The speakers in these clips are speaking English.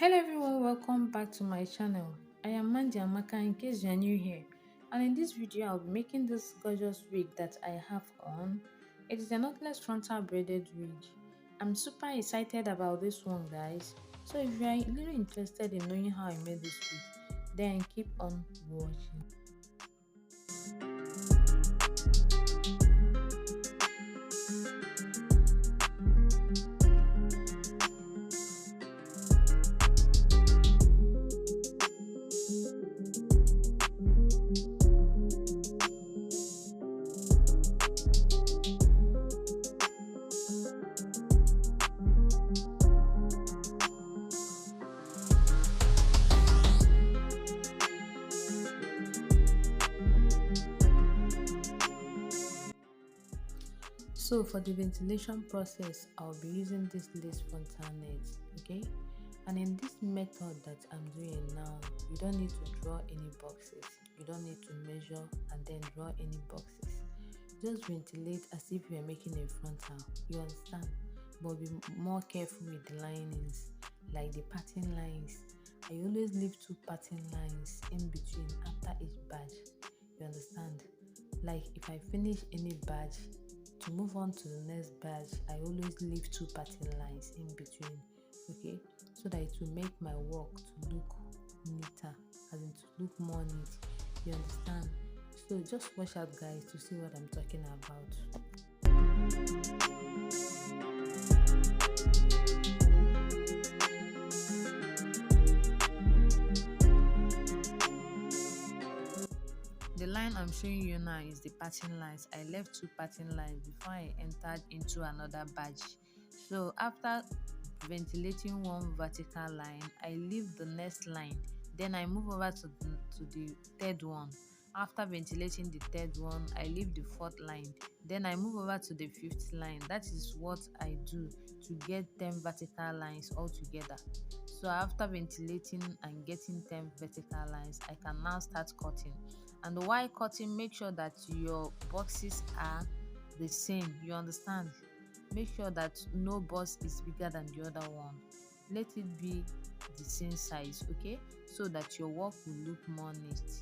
Hello everyone, welcome back to my channel. I am Mandy Amaka in case you are new here, and in this video I'll be making this gorgeous wig that I have on. It is a knotless frontal braided wig. I'm super excited about this one, guys. So if you are really interested in knowing how I made this wig, then keep on watching. So for the ventilation process, I'll be using this lace frontal net, okay? And in this method that I'm doing now, you don't need to draw any boxes. You don't need to measure and then draw any boxes. Just ventilate as if you're making a frontal, you understand? But be more careful with the linings, like the pattern lines. I always leave two pattern lines in between after each badge, you understand? Like if I finish any badge, to move on to the next badge, I always leave two pattern lines in between, okay, so that it will make my work to look neater, as in to look more neat, you understand? So just watch out, guys, to see what I'm talking about. The line I'm showing you now is the pattern lines. I left two pattern lines before I entered into another badge. So after ventilating one vertical line, I leave the next line. Then I move over to the third one. After ventilating the third one, I leave the fourth line. Then I move over to the fifth line. That is what I do to get 10 vertical lines all together. So after ventilating and getting 10 vertical lines, I can now start cutting. And while cutting, make sure that your boxes are the same, you understand? Make sure that no box is bigger than the other one. Let it be the same size, okay, so that your work will look more neat.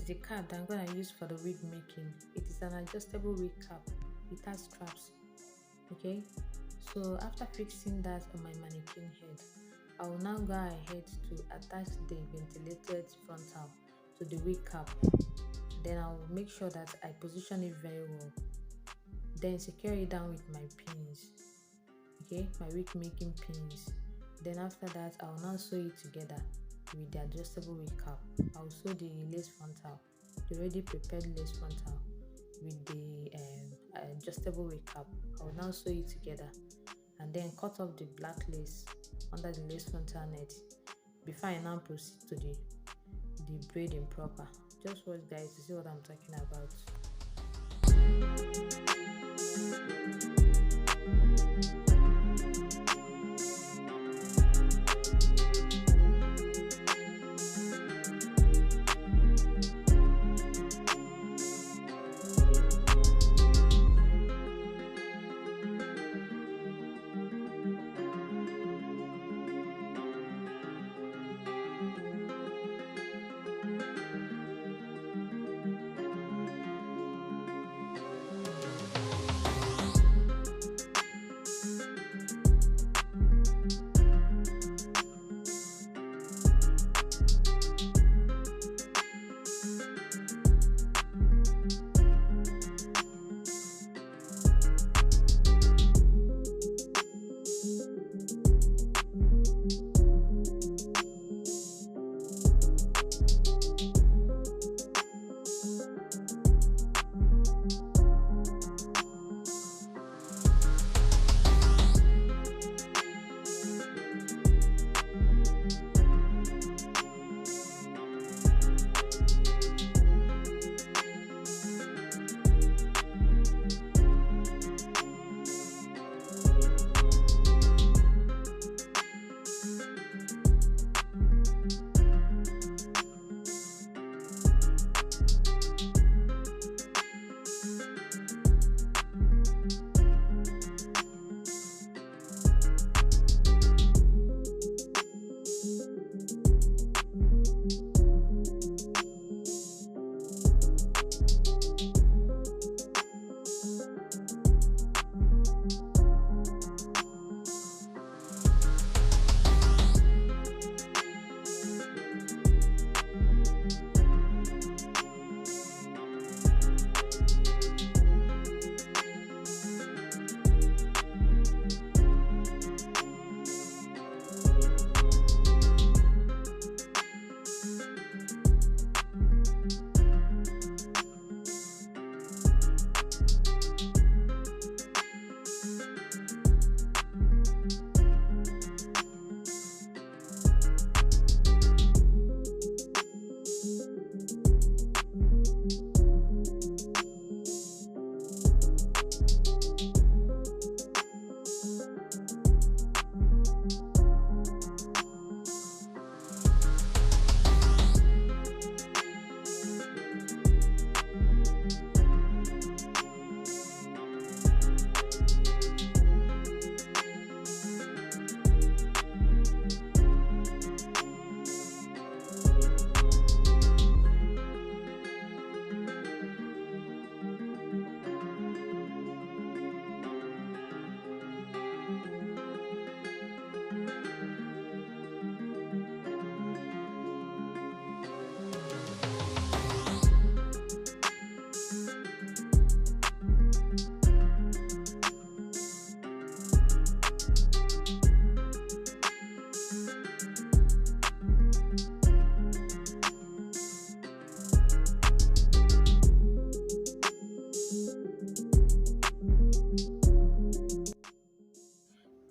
the cap that I'm gonna use for the wig making. It is an adjustable wig cap. It has straps. Okay, so after fixing that on my mannequin head, I will now go ahead to attach the ventilated frontal to the wig cap. Then I will make sure that I position it very well. Then secure it down with my pins. Okay, my wig making pins. Then after that, I will now sew it together with the adjustable wig cap. I will sew the lace frontal, the already prepared lace frontal, with the adjustable wig cap. I will now sew it together and then cut off the black lace under the lace frontal net before I now proceed to the braiding proper. Just watch guys to see what I'm talking about.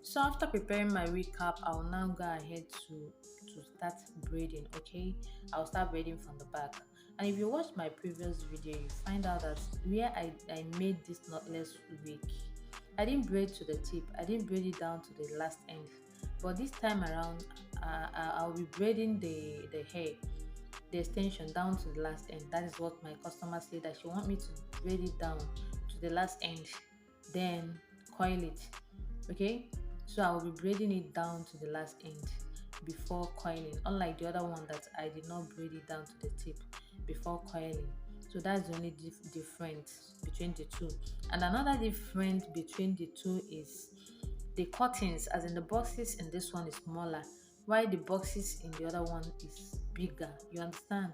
So after preparing my wig cap, I will now go ahead to start braiding. Okay, I'll start braiding from the back. And if you watch my previous video, you find out that where I made this knotless wig, I didn't braid to the tip. I didn't braid it down to the last end. But this time around, I'll be braiding the hair, the extension down to the last end. That is what my customer said, that she want me to braid it down to the last end, then coil it. Okay, so I will be braiding it down to the last end before coiling, unlike the other one that I did not braid it down to the tip. before coiling. So that's the only difference between the two. And another difference between the two is the cuttings, as in the boxes in this one is smaller, while the boxes in the other one is bigger. You understand?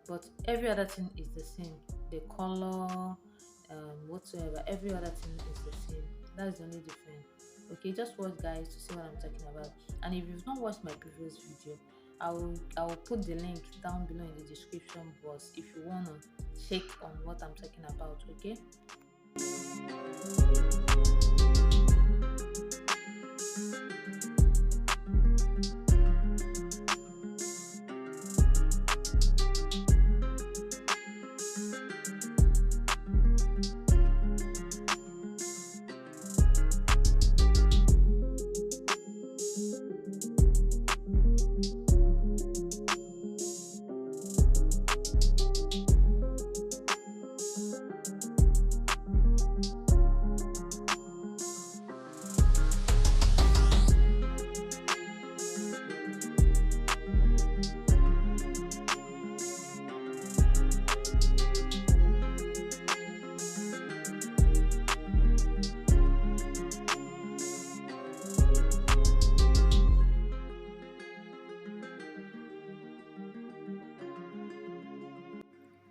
But every other thing is the same. The color, whatsoever, every other thing is the same. That's the only difference. Okay, just watch guys to see what I'm talking about. And if you've not watched my previous video, I will put the link down below in the description box if you wanna check on what I'm talking about. Okay.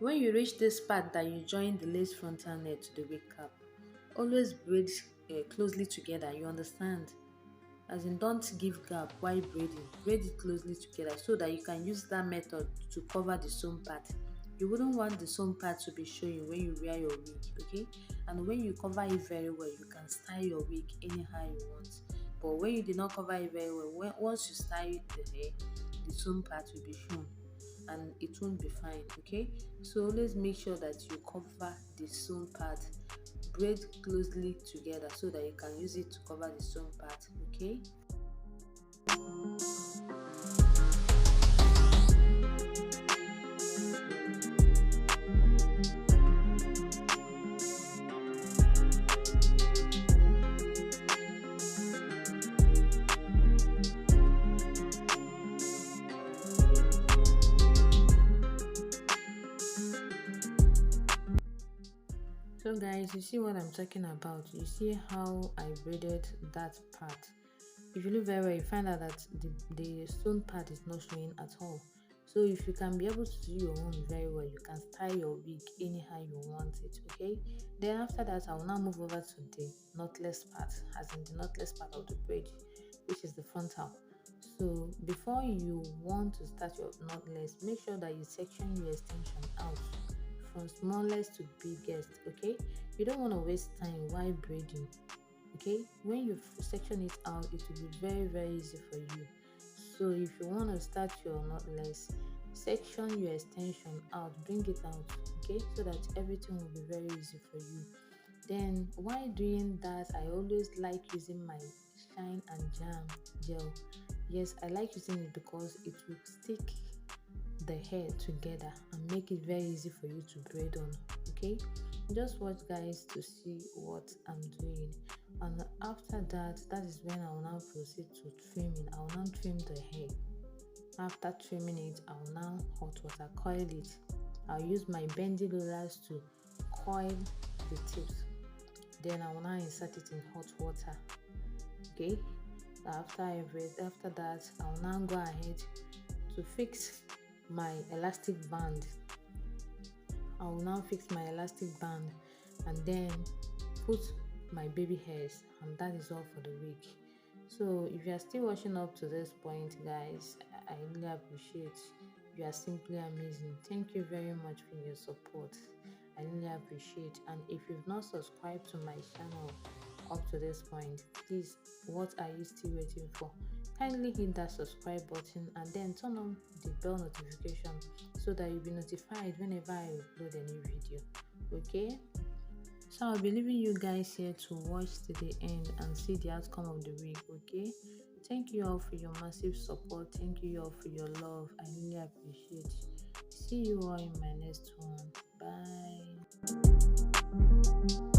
When you reach this part that you join the lace frontal net to the wig cap, always braid closely together. You understand? As in, don't give gap while braiding. Braid it closely together so that you can use that method to cover the sewn part. You wouldn't want the sewn part to be showing when you wear your wig, okay? And when you cover it very well, you can style your wig anyhow you want. But when you did not cover it very well, once you style the hair, the sewn part will be shown and it won't be fine, okay? So always make sure that you cover the sewn part, braid closely together so that you can use it to cover the sewn part, okay? So guys, you see what I'm talking about. You see how I braided that part. If you look very well, you find out that the sewn part is not showing at all. So if you can be able to do your own very well, you can style your wig anyhow you want it, okay? Then after that, I will now move over to the knotless part, as in the knotless part of the braid, which is the frontal. So before you want to start your knotless, make sure that you section your extension out from smallest to biggest, okay? You don't want to waste time while braiding, okay? When you section it out, it will be very easy for you. So if you want to start your knotless, section your extension out, bring it out, okay, so that everything will be very easy for you. Then while doing that, I always like using my shine and jam gel. Yes, I like using it because it will stick the hair together and make it very easy for you to braid on, okay? Just watch guys to see what I'm doing, and after that, that is when I will now proceed to trimming. I will now trim the hair. After trimming it, I will now hot water coil it. I'll use my bendy rollers to coil the tips. Then I will now insert it in hot water, okay? After that, I will now go ahead to fix my elastic band. I will now fix my elastic band and then put my baby hairs, and that is all for the wig. So if you are still watching up to this point, guys, I really appreciate. You are simply amazing. Thank you very much for your support. I really appreciate. And if you've not subscribed to my channel up to this point, please, what are you still waiting for? Kindly hit that subscribe button and then turn on the bell notification so that you'll be notified whenever I upload a new video, okay? So I'll be leaving you guys here to watch to the end and see the outcome of the wig, okay? Thank you all for your massive support. Thank you all for your love. I really appreciate. See you all in my next one. Bye.